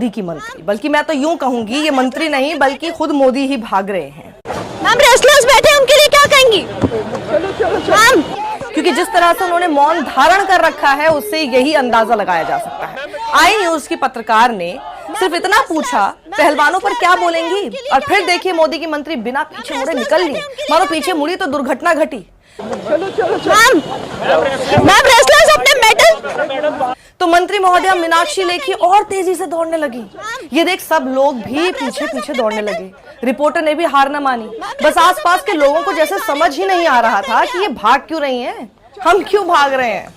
मोदी की मंत्री, बल्कि मैं तो यूं कहूंगी ये मंत्री नहीं बल्कि खुद मोदी ही भाग रहे हैं। मैम रेस्लर्स बैठे उनके लिए क्या कहेंगी? मैम क्योंकि जिस तरह से उन्होंने मौन धारण कर रखा है उससे यही अंदाजा लगाया जा सकता है। आई न्यूज की पत्रकार ने सिर्फ इतना पूछा पहलवानों पर क्या बोलेंगी, और फिर देखिए मोदी की मंत्री बिना पीछे मुड़े निकल ली, मानो पीछे मुड़ी तो दुर्घटना घटी। मैम रेस्लर्स अपने मेडल। तो मंत्री महोदया मीनाक्षी लेखी और तेजी से दौड़ने लगी। ये देख सब लोग भी पीछे पीछे दौड़ने लगे। रिपोर्टर ने भी हार न मानी। बस आसपास के लोगों को जैसे समझ ही नहीं आ रहा था कि ये भाग क्यों रही हैं, हम क्यों भाग रहे हैं।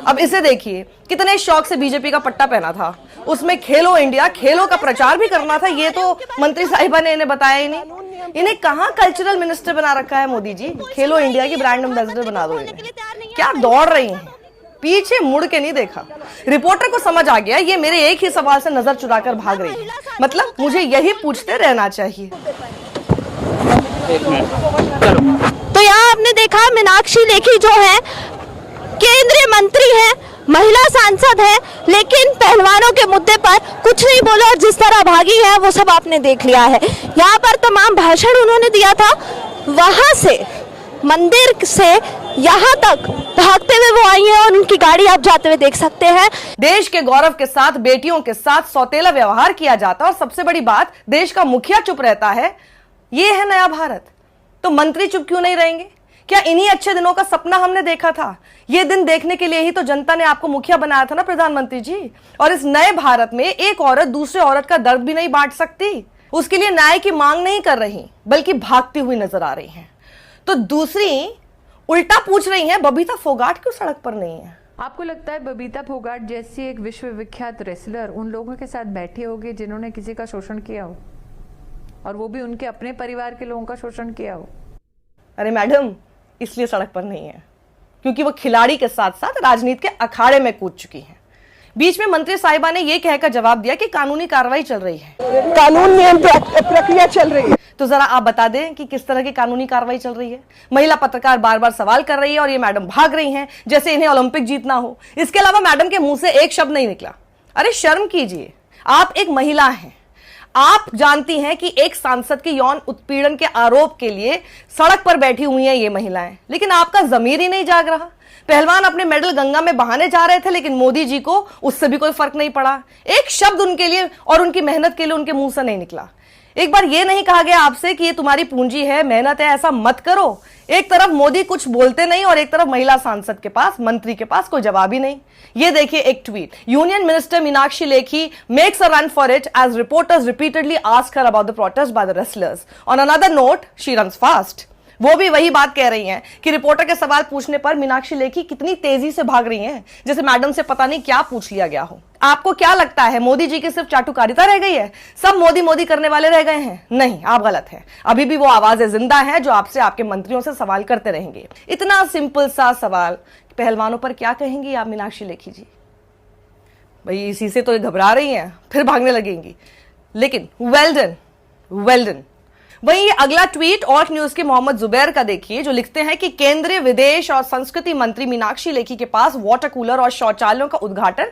अब इसे देखिए, कितने शौक से बीजेपी का पट्टा पहना था, उसमें खेलो इंडिया, खेलों का प्रचार भी करना था। ये तो मंत्री साहिबा ने इन्हें बताया ही नहीं। इन्हें कहाँ कल्चरल मिनिस्टर बना रखा है मोदी जी, खेलो इंडिया की ब्रांड एम्बेसडर बना दो इन्हें। क्या दौड़ रही हैं, पीछे मुड़ के नहीं देखा। रिपोर्टर को समझ आ गया ये मेरे एक ही सवाल से नजर चुराकर भाग रही है, मतलब मुझे यही पूछते रहना चाहिए। तो यहाँ आपने देखा मीनाक्षी लेखी जो है केंद्रीय मंत्री है, महिला सांसद है, लेकिन पहलवानों के मुद्दे पर कुछ नहीं बोला और जिस तरह भागी है वो सब आपने देख लिया है। यहाँ पर तमाम भाषण उन्होंने दिया था, वहां से मंदिर से यहाँ तक भागते हुए वो आई है और उनकी गाड़ी आप जाते हुए देख सकते हैं। देश के गौरव के साथ बेटियों के साथ सौतेला व्यवहार किया जाता है और सबसे बड़ी बात देश का मुखिया चुप रहता है। ये है नया भारत। तो मंत्री चुप क्यों नहीं रहेंगे? क्या इन्हीं अच्छे दिनों का सपना हमने देखा था? ये दिन देखने के लिए ही तो जनता ने आपको मुखिया बनाया था ना प्रधानमंत्री जी। और इस नए भारत में एक औरत दूसरे औरत का दर्द भी नहीं बांट सकती, उसके लिए न्याय की मांग नहीं कर रही बल्कि भागती हुई नजर आ रही हैं। तो दूसरी उल्टा पूछ रही हैं बबीता फोगाट क्यों सड़क पर नहीं है। आपको लगता है बबीता फोगाट जैसी एक विश्वविख्यात रेसलर उन लोगों के साथ बैठी होगी जिन्होंने किसी का शोषण किया हो, और वो भी उनके अपने परिवार के लोगों का शोषण किया हो? अरे मैडम, इसलिए सड़क पर नहीं है क्योंकि वो खिलाड़ी के साथ साथ राजनीति के अखाड़े में कूद चुकी हैं। बीच में मंत्री साहिबा ने यह कहकर जवाब दिया कि कानूनी कार्रवाई चल रही है, कानून नियम प्रक्रिया चल रही है। तो जरा आप बता दें कि किस तरह की कानूनी कार्रवाई चल रही है। महिला पत्रकार बार बार सवाल कर रही है और ये मैडम भाग रही हैं जैसे इन्हें ओलंपिक जीतना हो। इसके अलावा मैडम के मुंह से एक शब्द नहीं निकला। अरे शर्म कीजिए, आप एक महिला हैं, आप जानती हैं कि एक सांसद की यौन उत्पीड़न के आरोप के लिए सड़क पर बैठी हुई हैं ये महिलाएं, लेकिन आपका जमीर ही नहीं जाग रहा। पहलवान अपने मेडल गंगा में बहाने जा रहे थे लेकिन मोदी जी को उससे भी कोई फर्क नहीं पड़ा। एक शब्द उनके लिए और उनकी मेहनत के लिए उनके मुंह से नहीं निकला। एक बार ये नहीं कहा गया आपसे कि ये तुम्हारी पूंजी है, मेहनत है, ऐसा मत करो। एक तरफ मोदी कुछ बोलते नहीं और एक तरफ महिला सांसद के पास, मंत्री के पास कोई जवाब ही नहीं। ये देखिए एक tweet, union minister Meenakshi Lekhi makes a run for it as reporters repeatedly ask her about the protest by the wrestlers. On another note she runs fast. वो भी वही बात कह रही हैं कि रिपोर्टर के सवाल पूछने पर मीनाक्षी लेखी कितनी तेजी से भाग रही हैं, जैसे मैडम से पता नहीं क्या पूछ लिया गया हो। आपको क्या लगता है मोदी जी की सिर्फ चाटुकारिता रह गई है, सब मोदी मोदी करने वाले रह गए हैं? नहीं, आप गलत हैं। अभी भी वो आवाजें जिंदा हैं जो आपसे आपके मंत्रियों से सवाल करते रहेंगे। इतना सिंपल सा सवाल, पहलवानों पर क्या कहेंगी आप मीनाक्षी लेखी जी? भाई इसी से तो घबरा रही हैं, फिर भागने लगेंगी। लेकिन वेल डन, वेल डन। वहीं ये अगला ट्वीट ऑल्ट न्यूज के मोहम्मद जुबैर का देखिए, जो लिखते हैं कि केंद्रीय विदेश और संस्कृति मंत्री मीनाक्षी लेखी के पास वाटर कूलर और शौचालयों का उद्घाटन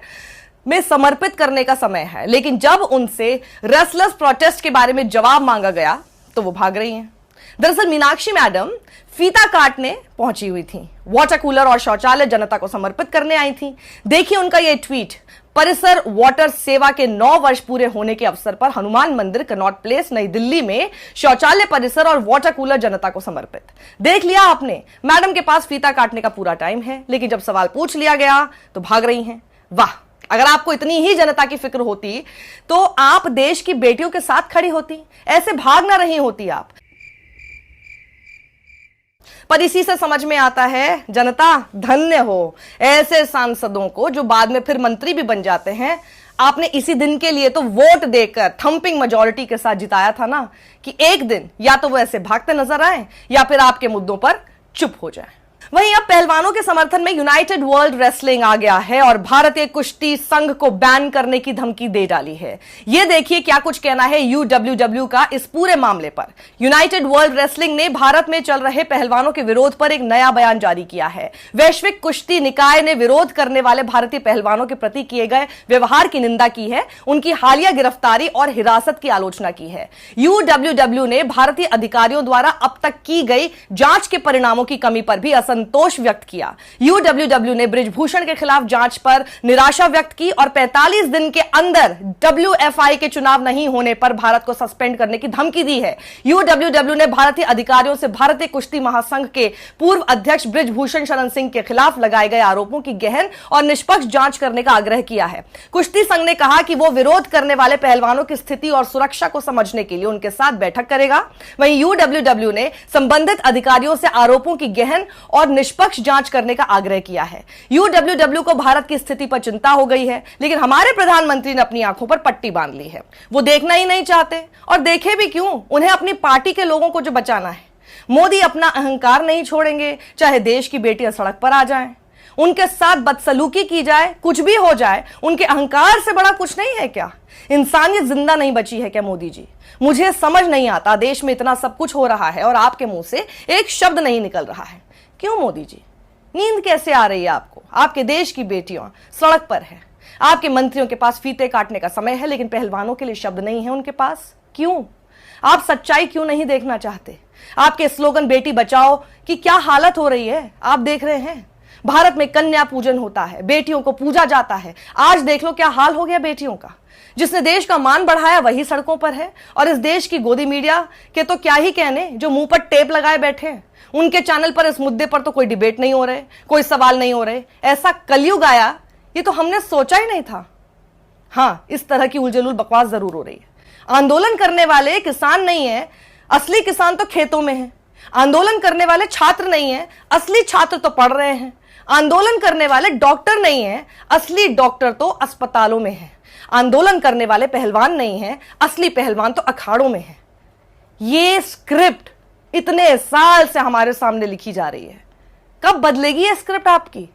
में समर्पित करने का समय है, लेकिन जब उनसे रेसलर्स प्रोटेस्ट के बारे में जवाब मांगा गया तो वो भाग रही हैं। दरअसल मीनाक्षी मैडम फीता काटने पहुंची हुई थी, वाटर कूलर और शौचालय जनता को समर्पित करने आई थी। देखिए उनका यह ट्वीट, परिसर वाटर सेवा के 9 वर्ष पूरे होने के अवसर पर हनुमान मंदिर कनॉट प्लेस नई दिल्ली में शौचालय परिसर और वाटर कूलर जनता को समर्पित। देख लिया आपने, मैडम के पास फीता काटने का पूरा टाइम है, लेकिन जब सवाल पूछ लिया गया तो भाग रही हैं। वाह, अगर आपको इतनी ही जनता की फिक्र होती तो आप देश की बेटियों के साथ खड़ी होती, ऐसे भाग ना रही होती आप। पर इसी से समझ में आता है जनता धन्य हो ऐसे सांसदों को जो बाद में फिर मंत्री भी बन जाते हैं। आपने इसी दिन के लिए तो वोट देकर थंपिंग मेजॉरिटी के साथ जिताया था ना, कि एक दिन या तो वो ऐसे भागते नजर आए या फिर आपके मुद्दों पर चुप हो जाए। वहीं अब पहलवानों के समर्थन में यूनाइटेड वर्ल्ड रेसलिंग आ गया है और भारतीय कुश्ती संघ को बैन करने की धमकी दे डाली है। यह देखिए क्या कुछ कहना है UWW का इस पूरे मामले पर। यूनाइटेड वर्ल्ड रेसलिंग ने भारत में चल रहे पहलवानों के विरोध पर एक नया बयान जारी किया है। वैश्विक कुश्ती निकाय ने विरोध करने वाले भारतीय पहलवानों के प्रति किए गए व्यवहार की निंदा की है, उनकी हालिया गिरफ्तारी और हिरासत की आलोचना की है। UWW ने भारतीय अधिकारियों द्वारा अब तक की गई जांच के परिणामों की कमी पर भी संतोष व्यक्त किया। UWW ने बृजभूषण के खिलाफ जांच पर निराशा व्यक्त की और 45 दिन के अंदर WFI के चुनाव नहीं होने पर भारत को सस्पेंड करने की धमकी दी है। UWW ने भारतीय अधिकारियों से भारतीय कुश्ती महासंघ के पूर्व अध्यक्ष बृजभूषण शरण सिंह के खिलाफ लगाए गए आरोपों की गहन और निष्पक्ष जांच करने का आग्रह किया है। कुश्ती संघ ने कहा कि वो विरोध करने वाले पहलवानों की स्थिति और सुरक्षा को समझने के लिए उनके साथ बैठक करेगा। वहीं UWW ने संबंधित अधिकारियों से आरोपों की गहन और निष्पक्ष जांच करने का आग्रह किया है। UWW को भारत की स्थिति पर चिंता हो गई है, लेकिन हमारे प्रधानमंत्री ने अपनी आंखों पर पट्टी बांध ली है। वो देखना ही नहीं चाहते और देखे भी क्यों, उन्हें अपनी पार्टी के लोगों को जो बचाना है। मोदी अपना अहंकार नहीं छोड़ेंगे, चाहे देश की बेटियां सड़क पर आ जाएं, उनके साथ बदसलूकी की जाए, कुछ भी हो जाए, उनके अहंकार से बड़ा कुछ नहीं है क्या? इंसानियत जिंदा नहीं बची है क्या मोदी जी? मुझे समझ नहीं आता, देश में इतना सब कुछ हो रहा है और आपके मुंह से एक शब्द नहीं निकल रहा है। क्यों मोदी जी? नींद कैसे आ रही है आपको? आपके देश की बेटियां सड़क पर है, आपके मंत्रियों के पास फीते काटने का समय है, लेकिन पहलवानों के लिए शब्द नहीं है उनके पास। क्यों? आप सच्चाई क्यों नहीं देखना चाहते? आपके स्लोगन बेटी बचाओ की क्या हालत हो रही है आप देख रहे हैं। भारत में कन्या पूजन होता है, बेटियों को पूजा जाता है। आज देख लो क्या हाल हो गया बेटियों का। जिसने देश का मान बढ़ाया वही सड़कों पर है, और इस देश की गोदी मीडिया के तो क्या ही कहने, जो मुंह पर टेप लगाए बैठे हैं। उनके चैनल पर इस मुद्दे पर तो कोई डिबेट नहीं हो रहे, कोई सवाल नहीं हो रहे। ऐसा कलयुग आया ये तो हमने सोचा ही नहीं था। हाँ, इस तरह की उलझुल बकवास जरूर हो रही है। आंदोलन करने वाले किसान नहीं है, असली किसान तो खेतों में है। आंदोलन करने वाले छात्र नहीं है, असली छात्र तो पढ़ रहे हैं। आंदोलन करने वाले डॉक्टर नहीं है, असली डॉक्टर तो अस्पतालों में है। आंदोलन करने वाले पहलवान नहीं है, असली पहलवान तो अखाड़ों में है। ये स्क्रिप्ट इतने साल से हमारे सामने लिखी जा रही है, कब बदलेगी ये स्क्रिप्ट आपकी?